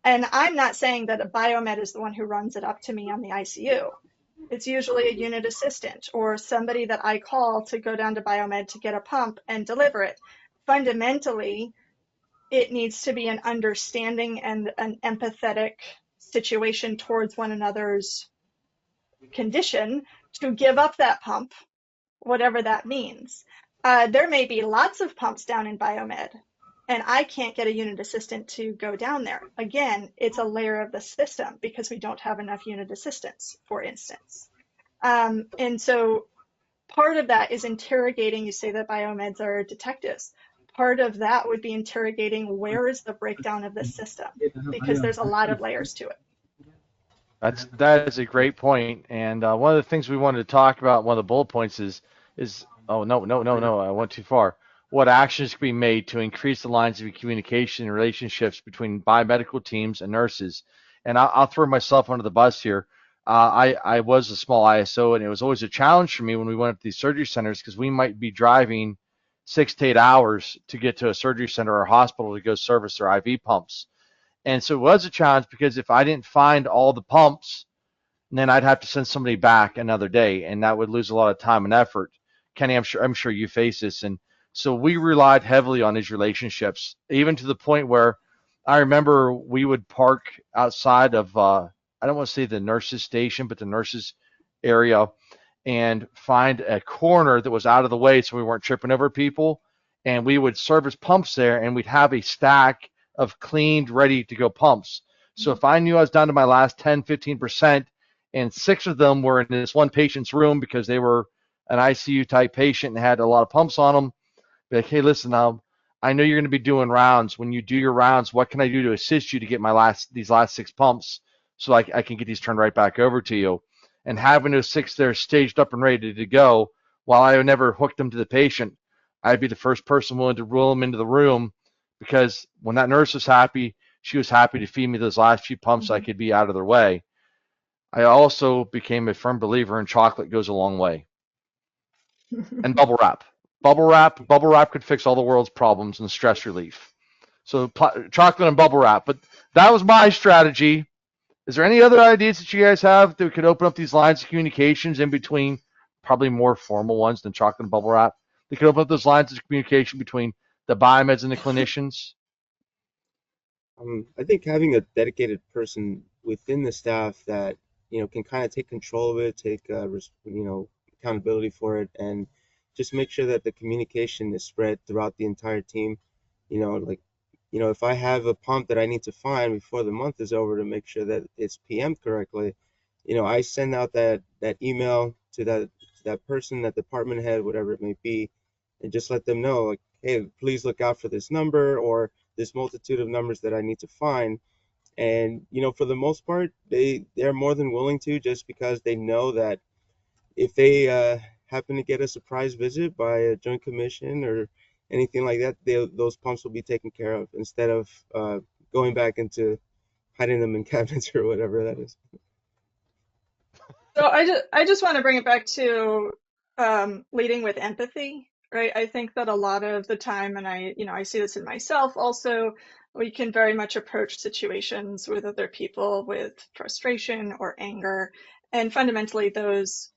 And I'm not saying that a biomed is the one who runs it up to me on the ICU. It's usually a unit assistant or somebody that I call to go down to biomed to get a pump and deliver it. Fundamentally, it needs to be an understanding and an empathetic situation towards one another's condition to give up that pump, whatever that means. There may be lots of pumps down in biomed, and I can't get a unit assistant to go down there. Again, it's a layer of the system because we don't have enough unit assistants, for instance. And so part of that is interrogating, you say that biomeds are detectives. Part of that would be interrogating where is the breakdown of the system, because there's a lot of layers to it. That is a great point. And one of the things we wanted to talk about, one of the bullet points is oh no, I went too far. What actions can be made to increase the lines of communication and relationships between biomedical teams and nurses? And I'll throw myself under the bus here. I was a small ISO, and it was always a challenge for me when we went up to these surgery centers because we might be driving 6 to 8 hours to get to a surgery center or hospital to go service their IV pumps. And so it was a challenge because if I didn't find all the pumps, then I'd have to send somebody back another day, and that would lose a lot of time and effort. Kenny, I'm sure you face this, and so we relied heavily on these relationships, even to the point where I remember we would park outside of I don't want to say the nurses station, but the nurses area, and find a corner that was out of the way so we weren't tripping over people, and we would service pumps there, and we'd have a stack of cleaned, ready to go pumps. So if I knew I was down to my last 10, 15%, and 6 of them were in this one patient's room because they were an ICU type patient and had a lot of pumps on them, be like, hey, listen, I know you're going to be doing rounds. When you do your rounds, what can I do to assist you to get these last 6 pumps so I can get these turned right back over to you? And having those 6 there staged up and ready to go, while I would never hook them to the patient, I'd be the first person willing to roll them into the room, because when that nurse was happy, she was happy to feed me those last few pumps so I could be out of their way. I also became a firm believer in chocolate goes a long way. And bubble wrap. Bubble wrap could fix all the world's problems and stress relief. So chocolate and bubble wrap. But that was my strategy. Is there any other ideas that you guys have that could open up these lines of communications in between, probably more formal ones than chocolate and bubble wrap? They could open up those lines of communication between the biomeds and the clinicians. I think having a dedicated person within the staff that can kind of take control of it, take accountability for it, and just make sure that the communication is spread throughout the entire team. If I have a pump that I need to find before the month is over to make sure that it's PM'd correctly, I send out that email to that person, that department head, whatever it may be, and just let them know, like, hey, please look out for this number or this multitude of numbers that I need to find. And for the most part, they're more than willing to, just because they know that if they happen to get a surprise visit by a joint commission or anything like that, those pumps will be taken care of instead of going back into hiding them in cabinets or whatever that is. So I just want to bring it back to leading with empathy, right? I think that a lot of the time, and I see this in myself also, we can very much approach situations with other people with frustration or anger, and fundamentally those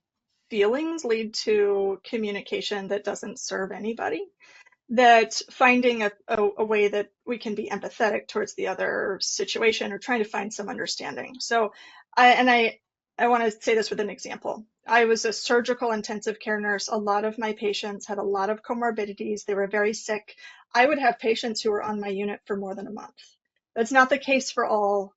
feelings lead to communication that doesn't serve anybody. That finding a way that we can be empathetic towards the other situation or trying to find some understanding. So I want to say this with an example. I was a surgical intensive care nurse. A lot of my patients had a lot of comorbidities. They were very sick. I would have patients who were on my unit for more than a month. That's not the case for all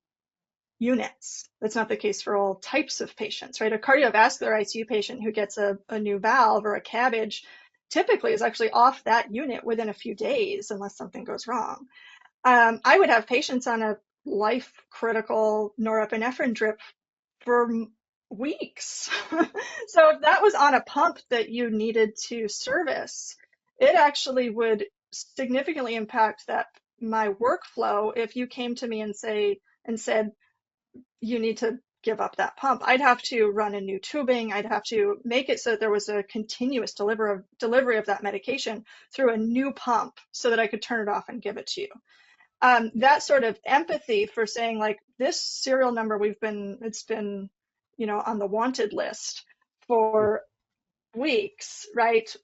units. That's not the case for all types of patients, right? A cardiovascular ICU patient who gets a new valve or a cabbage typically is actually off that unit within a few days unless something goes wrong. I would have patients on a life critical norepinephrine drip for weeks. So if that was on a pump that you needed to service, it actually would significantly impact that my workflow if you came to me and said, you need to give up that pump. I'd have to run a new tubing. I'd have to make it so that there was a continuous delivery of that medication through a new pump so that I could turn it off and give it to you. That sort of empathy for saying, like, this serial number it's been, on the wanted list for weeks, right?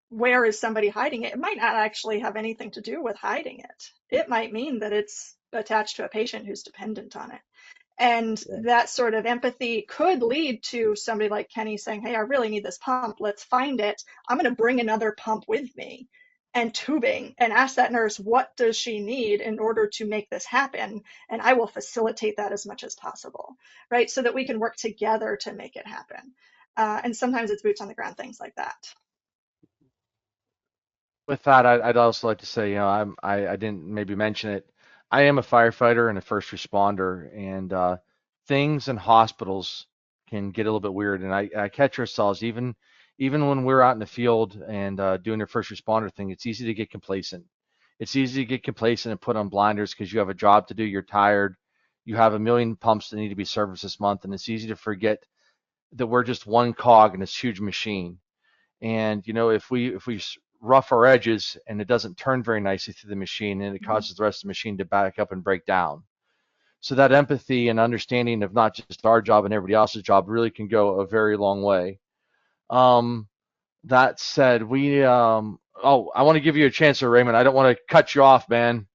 Where is somebody hiding it? It might not actually have anything to do with hiding it. It might mean that it's attached to a patient who's dependent on it. And Yeah. that sort of empathy could lead to somebody like Kenny saying, hey, I really need this pump. Let's find it. I'm going to bring another pump with me and tubing and ask that nurse, what does she need in order to make this happen? And I will facilitate that as much as possible, right? So that we can work together to make it happen. And sometimes it's boots on the ground, things like that. With that, I'd also like to say, I didn't maybe mention it. I am a firefighter and a first responder, and things in hospitals can get a little bit weird. And I catch ourselves even when we're out in the field and doing your first responder thing. It's easy to get complacent. It's easy to get complacent and put on blinders because you have a job to do. You're tired. You have a million pumps that need to be serviced this month, and it's easy to forget that we're just one cog in this huge machine. And if we rough our edges and it doesn't turn very nicely through the machine, and it causes the rest of the machine to back up and break down. So that empathy and understanding of not just our job and everybody else's job really can go a very long way. Um, that said, I want to give you a chance, Sir Raymond. I don't want to cut you off, man.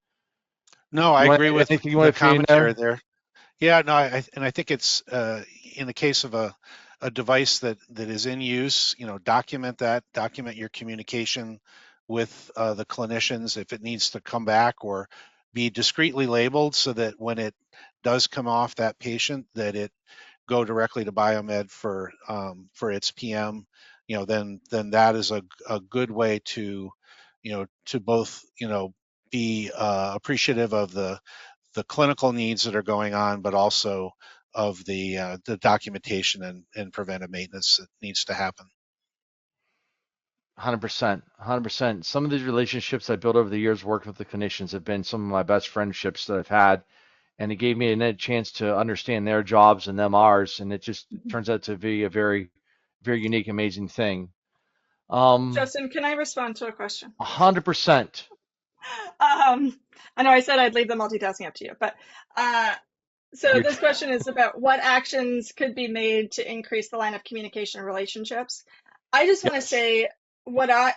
No, I You want agree with anything you the want to feed in commentary there? there. Yeah, no, I think it's in the case of a device that is in use, document that, document your communication with the clinicians if it needs to come back, or be discreetly labeled so that when it does come off that patient, that it go directly to Biomed for its PM. Then that is a good way to to both be appreciative of the clinical needs that are going on, but also of the documentation and preventive maintenance that needs to happen. 100%, 100%. Some of these relationships I built over the years working with the clinicians have been some of my best friendships that I've had, and it gave me a chance to understand their jobs and them ours, and it just turns out to be a very, very unique, amazing thing. Justin, can I respond to a question? 100%. I know I said I'd leave the multitasking up to you, but uh, so You're this question is about what actions could be made to increase the line of communication and relationships. I just want to yes, say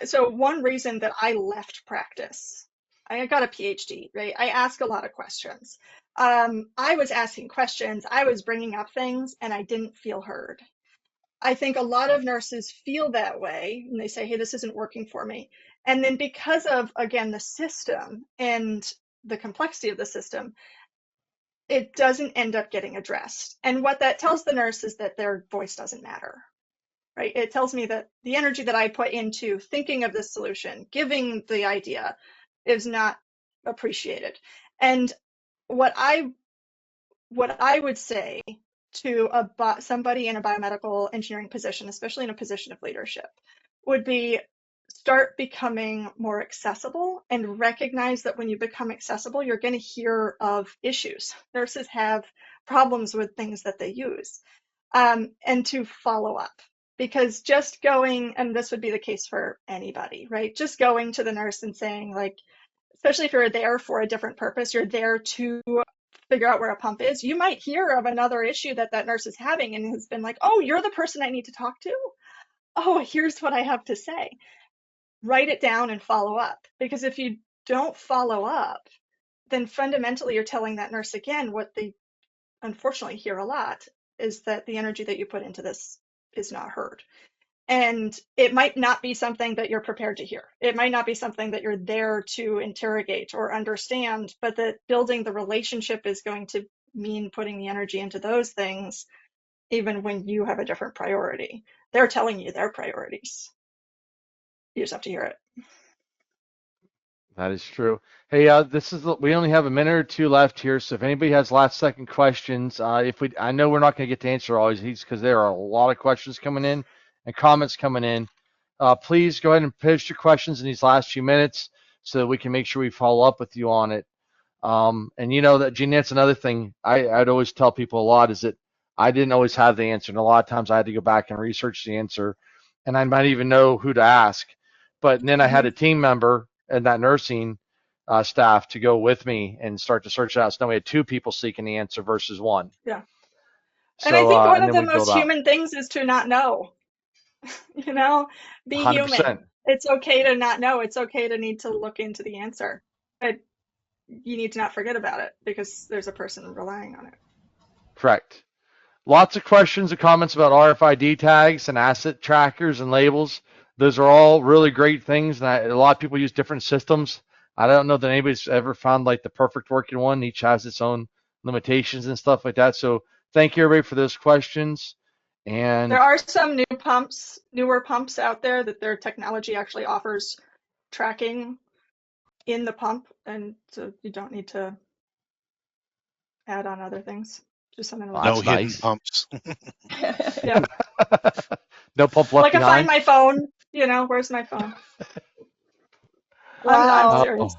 so one reason that I left practice, I got a PhD, right? I ask a lot of questions. I was asking questions, I was bringing up things, and I didn't feel heard. I think a lot of nurses feel that way and they say, hey, this isn't working for me. And then because of, again, the system and the complexity of the system, it doesn't end up getting addressed. And what that tells the nurse is that their voice doesn't matter, right? It tells me that the energy that I put into thinking of this solution, giving the idea, is not appreciated. And what I would say to somebody in a biomedical engineering position, especially in a position of leadership, would be start becoming more accessible and recognize that when you become accessible, you're going to hear of issues. Nurses have problems with things that they use, and to follow up. Because just going, and this would be the case for anybody, right? Just going to the nurse and saying, like, especially if you're there for a different purpose, you're there to figure out where a pump is. You might hear of another issue that that nurse is having and has been like, oh, you're the person I need to talk to. Oh, here's what I have to say. Write it down and follow up. Because if you don't follow up, then fundamentally you're telling that nurse again what they unfortunately hear a lot is that the energy that you put into this is not heard. And it might not be something that you're prepared to hear. It might not be something that you're there to interrogate or understand, but that building the relationship is going to mean putting the energy into those things, even when you have a different priority. They're telling you their priorities. You just have to hear it. That is true. Hey, we only have a minute or two left here, so if anybody has last second questions, I know we're not going to get to answer all these because there are a lot of questions coming in and comments coming in. Please go ahead and post your questions in these last few minutes so that we can make sure we follow up with you on it. And you know that, Jeanette, that's another thing I'd always tell people a lot is that I didn't always have the answer, and a lot of times I had to go back and research the answer, and I might even know who to ask. But then I had a team member and that nursing staff to go with me and start to search it out. So now we had two people seeking the answer versus one. Yeah. So, and I think one and of then the we build most out. human things is to not know. You know, be 100%. human. It's okay to not know. It's okay to need to look into the answer. But you need to not forget about it because there's a person relying on it. Correct. Lots of questions and comments about RFID tags and asset trackers and labels. Those are all really great things, and a lot of people use different systems. I don't know that anybody's ever found like the perfect working one. Each has its own limitations and stuff like that. So thank you, everybody, for those questions. And there are some newer pumps out there that their technology actually offers tracking in the pump, and so you don't need to add on other things. Just something to look No that's hidden nice. pumps. Yeah. No pump left Like I find behind. my phone, where's my phone? I'm Wow. serious.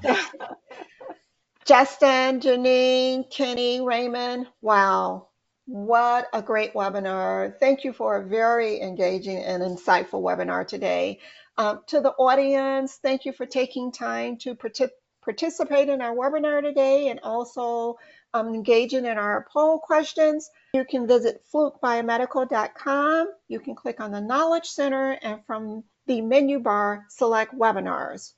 Justin, Janine, Kenny, Raymond, wow. What a great webinar. Thank you for a very engaging and insightful webinar today. To the audience, thank you for taking time to participate in our webinar today and also engaging in our poll questions. You can visit flukebiomedical.com. You can click on the Knowledge Center and from the menu bar, select Webinars.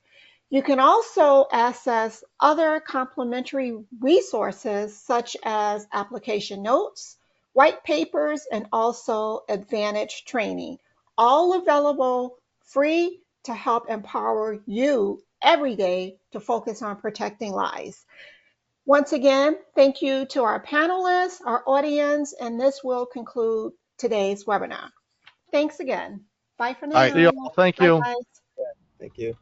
You can also access other complimentary resources such as application notes, white papers, and also Advantage training, all available free to help empower you every day to focus on protecting lives. Once again, thank you to our panelists, our audience, and this will conclude today's webinar. Thanks again. Bye for now. Bye. See you all. Thank Bye, you. guys. Thank you.